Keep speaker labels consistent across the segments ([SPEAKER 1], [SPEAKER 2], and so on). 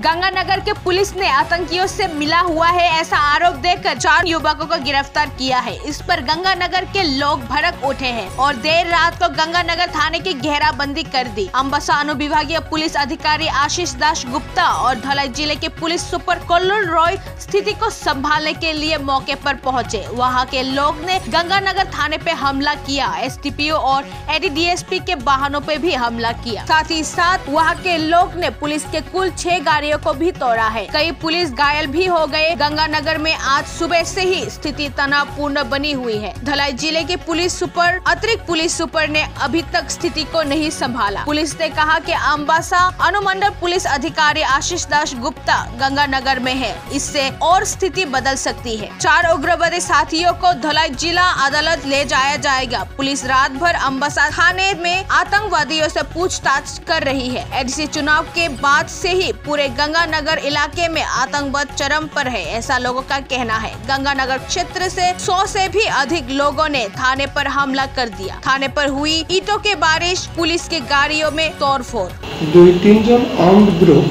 [SPEAKER 1] गंगानगर के पुलिस ने आतंकियों से मिला हुआ है ऐसा आरोप देकर 4 युवकों को गिरफ्तार किया है। इस पर गंगानगर के लोग भड़क उठे हैं और देर रात को गंगानगर थाने की घेराबंदी कर दी। अम्बासा अनुविभागीय पुलिस अधिकारी आशीष दास गुप्ता और धलाई जिले के पुलिस सुपर कल्लूर रॉय स्थिति को संभालने के लिए मौके पर पहुंचे। वहां के लोग ने गंगानगर थाने पे हमला किया। एसडीपीओ और एडीडीएसपी के वाहनों पे भी हमला किया। साथ ही साथ वहां के लोग ने पुलिस के कुल 6 गाड़ियों को भी तोड़ा है। कई पुलिस घायल भी हो गए। गंगानगर में आज सुबह से ही स्थिति तनावपूर्ण बनी हुई है। धलाई जिले के अतिरिक्त पुलिस सुपर ने अभी तक स्थिति को नहीं संभाला। पुलिस ने कहा कि अम्बासा अनुमंडल पुलिस अधिकारी आशीष दास गुप्ता गंगानगर में है, इससे और स्थिति बदल सकती है। 4 उग्रवादी साथियों को धलाई जिला अदालत ले जाया जाएगा। पुलिस रात भर अम्बासा थाने में आतंकवादियों से पूछताछ कर रही है। एडीसी चुनाव के बाद से ही पूरे गंगानगर इलाके में आतंकवाद चरम पर है, ऐसा लोगों का कहना है। गंगानगर क्षेत्र से 100 से भी अधिक लोगों ने थाने पर हमला कर दिया। थाने पर हुई ईंटों के बारिश, पुलिस की गाड़ियों में तोड़फोड़।
[SPEAKER 2] 2-3 जन आर्म्ड ग्रुप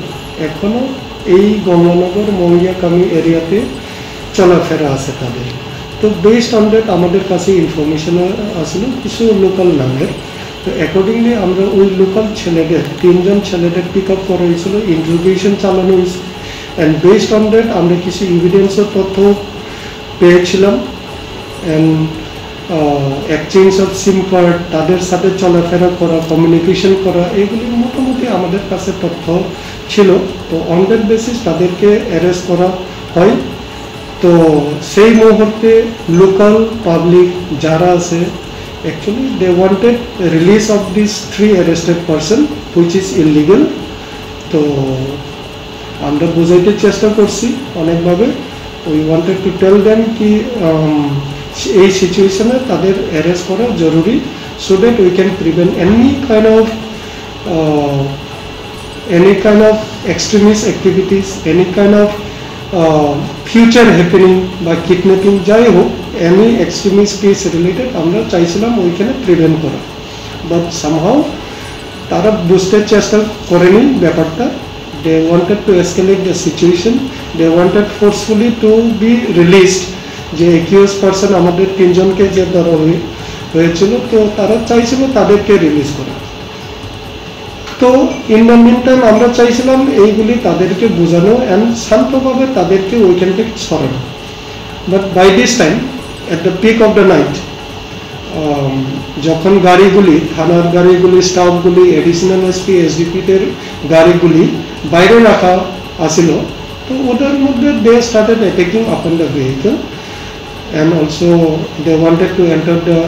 [SPEAKER 2] एखोनो এই গঙ্গানগর মঙ্গিয়াকামি এরিয়াতে চলাফেরা আছে তাদের। তো বেসড অন দ্যাট আমাদের কাছে ইনফরমেশন আসলে কিছু লোকাল নামের। তো অ্যাকর্ডিংলি আমরা ওই লোকাল ছেলেদের 3 জন ছেলেদের পিক আপ করা হয়েছিল, ইন্টারোগেশন চালানো হয়েছে। অ্যান্ড বেসড অন দ্যাট আমরা কিছু এভিডেন্সের তথ্য পেয়েছিলাম। And exchange of SIM card, তাদের সাথে চলাফেরা করা, কমিউনিকেশন করা, এগুলি মোটামুটি আমাদের কাছে তথ্য ছিল। তো অন দ্যাট বেসিস তাদেরকে অ্যারেস্ট করা হয়। তো সেই মুহূর্তে লোকাল পাবলিক যারা আছে actually they wanted release of these 3 arrested person which is illegal. তো আমরা বোঝাইতে চেষ্টা করছি অনেকভাবে। we wanted to tell them কি এই সিচুয়েশনে তাদের অ্যারেস্ট করা জরুরি so that we can prevent any kind of extremist activities, any kind of future happening by kidnapping যাই হোক, any extremist case related আমরা চাইছিলাম ওইখানে প্রিভেন্ট করা। বাট সামহাউ তারা বুঝতে চেষ্টা করেনি ব্যাপারটা। they wanted to escalate the situation, they wanted forcefully to be released। যে accused person আমাদের 3 জনকে যে ধরা হয়েছিল, তো তারা চাইছিল তাদেরকে রিলিজ করা। তো ইন দ্য মিন টাইম আমরা চাইছিলাম এইগুলি তাদেরকে বোঝানো অ্যান্ড শান্তভাবে তাদেরকে ওইখান থেকে সরানো। But by this time at the peak of the night যখন গাড়িগুলি, থানার গাড়িগুলি, স্টাফগুলি, এডিশনাল এসপি এসডিপিদের গাড়িগুলি বাইরে রাখা আসিল, তো ওদের মধ্যে they started attacking upon the vehicle and also they wanted to enter the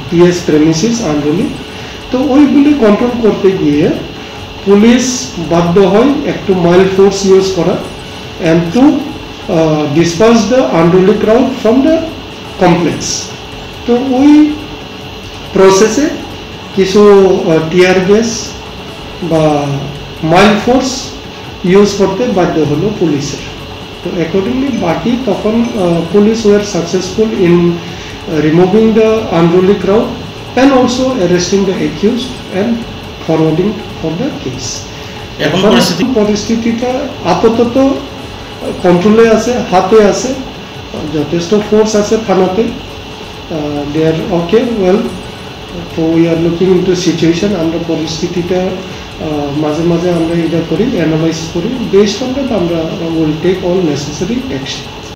[SPEAKER 2] PS premises unruly। তো ওইগুলি কন্ট্রোল করতে গিয়ে পুলিশ বাধ্য হয় একটু মাইল্ড ফোর্স ইউজ করা and to disperse the unruly crowd from the complex। তো ওই প্রসেসে কিছু টিয়ার গ্যাস বা মাইল্ড ফোর্স ইউজ করতে বাধ্য হলো পুলিশের। তো অ্যাকর্ডিংলি বাকি তখন police were successful in removing the unruly crowd and also arresting the accused and forwarding for the case। এখন পরিস্থিতিটা আপাতত কন্ট্রোলে আছে, হাতে আছে, যথেষ্ট ফোর্স আছে থানাতে। they are okay, well, so we are looking into situation। আমরা পরিস্থিতিটা মাঝে মাঝে আমরা এটা করি, অ্যানালাইজ করি, বেসড অন দ্যাট আমরা will take all necessary action.